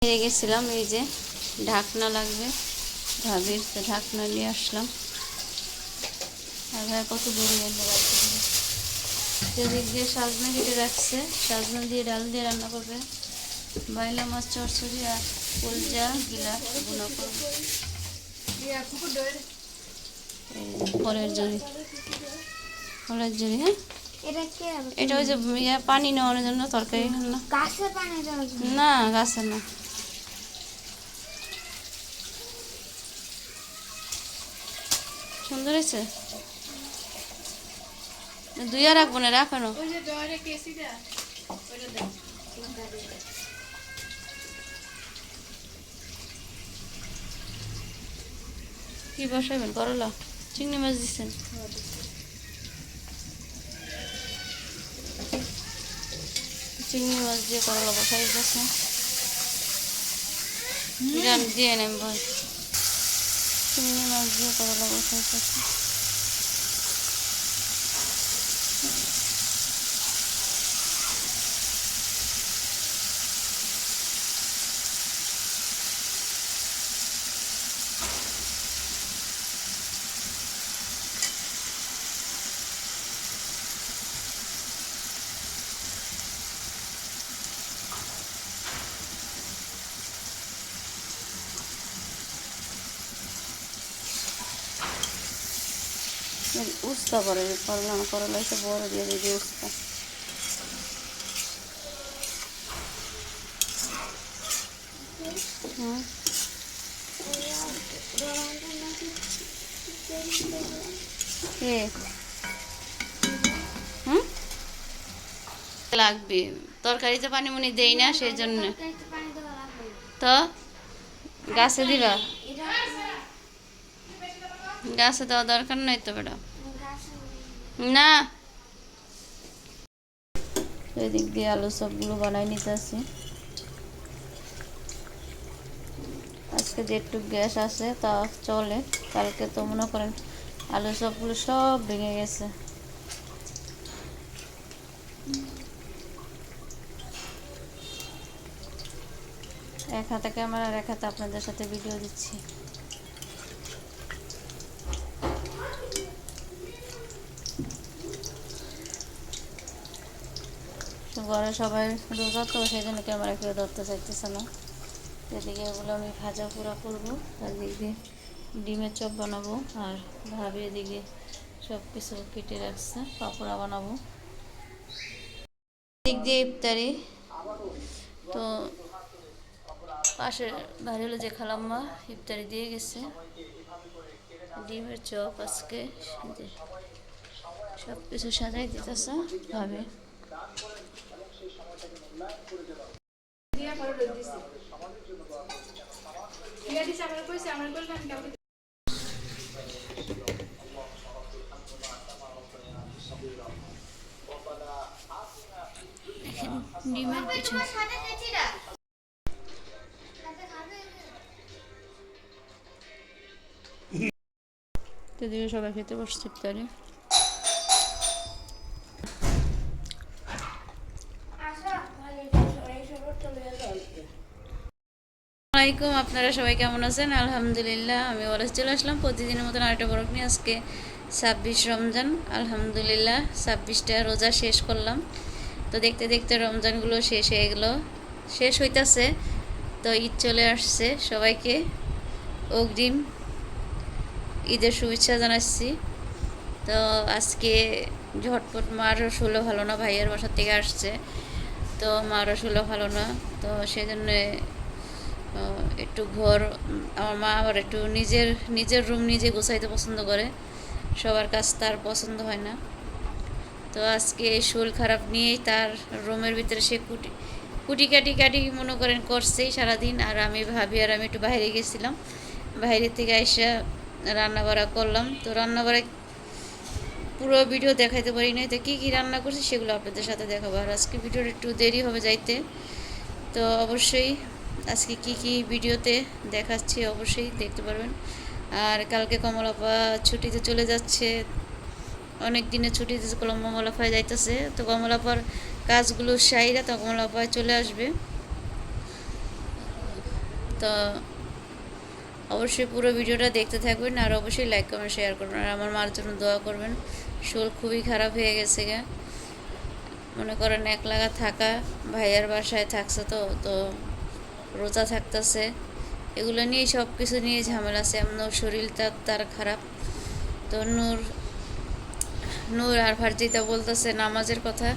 হেরে গেছিলাম, এই যে ঢাকনা লাগবে ভাবির, তো ঢাকনা নিয়ে আসলাম। আর ভাই কত দূরে এনে রাখছে, সেদিক দিয়ে সাজনা কেটে রাখছে, সাজনা দিয়ে ডাল দিয়ে রান্না করবে, বাইলা মাছ চচ্চড়ি আর কলজা গিলা গুঁড়ো করবে। ফলের জড়ি, ফলের জড়ি। হ্যাঁ, এটা ওই যে পানি নেওয়ানোর জন্য, তরকারি না, না গাছের না। সুন্দর হয়েছে, দুইয়া রাখবো না, রাখানো কি বসাবেন? করলা চিংড়ি মাছ দিচ্ছেন? চিংড়ি মাছ দিয়ে করলা বসাই গেছে, দিয়ে নেব ভাই। চিংড়ি মাছ দিয়ে করলা বসাই গেছে। উস্তা করে করলা না, করলা এসে বড় দিয়ে দিই উস্তা। লাগবে, তরকারিতে পানি মুনি দেই না, সেই জন্য। তো গাছে দিবা? গাছে দেওয়া দরকার নাই তো বেটা, না। এদিক দিয়ে আলু সবগুলো বানাই নিতেছি। আজকে যেটুকু গ্যাস আছে তা চলে, কালকে তো মনে করেন আলু সবগুলো সব ভেঙে গেছে। এক হাতে ক্যামেরা আর এক হাতে আপনাদের সাথে ভিডিও দিচ্ছি। ঘরে সবাই রোজা, তো সেই জন্য ক্যামেরা কেউ ধরতে চাইতেছে না। এদিকে এগুলো আমি ভাজা পুরা করবো, এদিকে ডিমের চপ বানাবো, আর ভাবি এদিকে সব কিছু কেটে রাখছে, পাকোড়া বানাবো। দিক দিয়ে ইফতারি, তো পাশের বাড়ি হলো যে খালাম্মা ইফতারি দিয়ে গেছে, ডিমের চপ আজকে সব কিছু সাজাই দিতেছে ভাবে। ডিমের পিছু এদিকে সবাই খেতে বসছে ইফতারি। আসসালামাইকুম, আপনারা সবাই কেমন আছেন? আলহামদুলিল্লাহ, আমি ওয়ালেস চলে আসলাম প্রতিদিনের মতন আরেকটা বড় নিয়ে। আজকে 26 রমজান, আলহামদুলিল্লাহ 26টা রোজা শেষ করলাম। তো দেখতে দেখতে রমজানগুলো শেষ হয়ে গেলো, শেষ হইতাছে। তো ঈদ চলে আসছে, সবাইকে অগ্রিম ঈদের শুভেচ্ছা জানাচ্ছি। তো আজকে ঝটপট মারও শুলো ভালো না, ভাইয়ের বাসার থেকে আসছে, তো মারও শুলো ভালো না, তো সেজন্য একটু ঘর, আমার মা আবার একটু নিজের রুম নিজে গোছাইতে পছন্দ করে, সবার কাছ তার পছন্দ হয় না। তো আজকে শরীর খারাপ নিয়েই তার রুমের ভিতরে সে কুটি কাটি মনে করেন করছেই সারাদিন। আর আমি ভাবি আর আমি একটু বাইরে গেছিলাম, বাইরে থেকে এসে রান্না বাড়া করলাম। তো রান্না বাড়া পুরো ভিডিও দেখাইতে পারি নাই, তো কী কী রান্না করছি সেগুলো আপনাদের সাথে দেখাবো। আর আজকে ভিডিওর একটু দেরি হবে যাইতে, তো অবশ্যই আজকে কি কি ভিডিওতে দেখাচ্ছি অবশ্যই দেখতে পারবেন। আর কালকে কমলাপা ছুটিতে চলে যাচ্ছে, অনেক দিনের ছুটিতে কমলাপায় যাইতেছে, তো কমলাপার কাজগুলো সাইরা তো কমলাপায় চলে আসবে। তো অবশ্যই পুরো ভিডিওটা দেখতে থাকবেন, আর অবশ্যই লাইক কমেন্ট শেয়ার করবেন, আর আমার মার জন্য দোয়া করবেন। শরীর খুবই খারাপ হয়ে গেছে গা, মনে করেন এক লাগা থাকা, ভাইয়ার বাসায় থাকছে তো তো রোজা থাকতেছে, এগুলো নিয়ে সব কিছু নিয়ে ঝামেলা আছে। এমন শরীরটা তার খারাপ। তো নূর নূর আর ফারজিতা বলতেছে নামাজের কথা,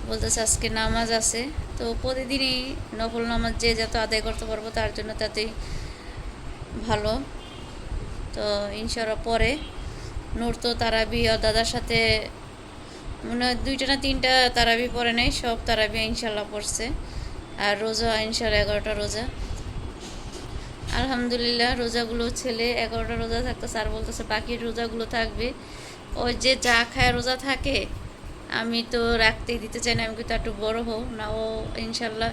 বলতেছে আজকে নামাজ আছে, তো প্রতিদিনই নফল নামাজ যে যত আদায় করতে পারবো তার জন্য তাতেই ভালো। তো ইনশাআল্লাহ পরে নূর তো তারাবি আর দাদার সাথে মনে হয় 2টা না 3টা তারাবি পরে নেই, সব তারাবি ইনশাল্লাহ পড়ছে। আর রোজা ইনশাল্লাহ 11টা রোজা, আলহামদুলিল্লাহ। রোজাগুলো ছেলে 11টা রোজা থাকতেছে, আর বলতেছে বাকি রোজাগুলো থাকবে। ওই যে চা খায় রোজা থাকে, আমি তো রাখতেই দিতে চাই না, আমি কিন্তু একটু বড় হও না, ও ইনশাল্লাহ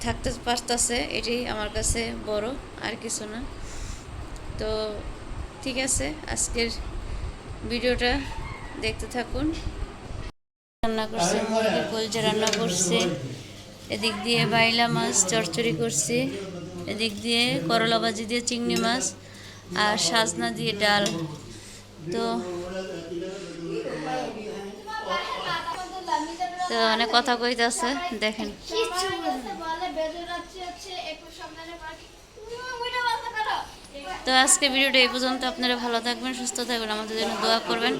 থাকতে পারতেছে, এটাই আমার কাছে বড়, আর কিছু না। তো ঠিক আছে, আজকের ভিডিওটা দেখতে থাকুন। রান্না করছে মুরগির কলজা, রান্না করছে, এদিক দিয়ে বাইলা মাছ চচ্চড়ি করছি, এদিক দিয়ে করলা ভাজি দিয়ে চিংড়ি মাছ, আর সাজনা দিয়ে ডাল। তো তো অনেক কথা কইতাছে, দেখেন। তো আজকে ভিডিওটা এই পর্যন্ত। আপনারা ভালো থাকবেন, সুস্থ থাকবেন, আমাদের জন্য দোয়া করবেন।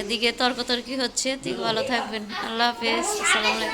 এদিকে তর্কতর্কি হচ্ছে, ঠিক ভালো থাকবেন। আল্লাহ হাফেজ, আসসালামু আলাইকুম।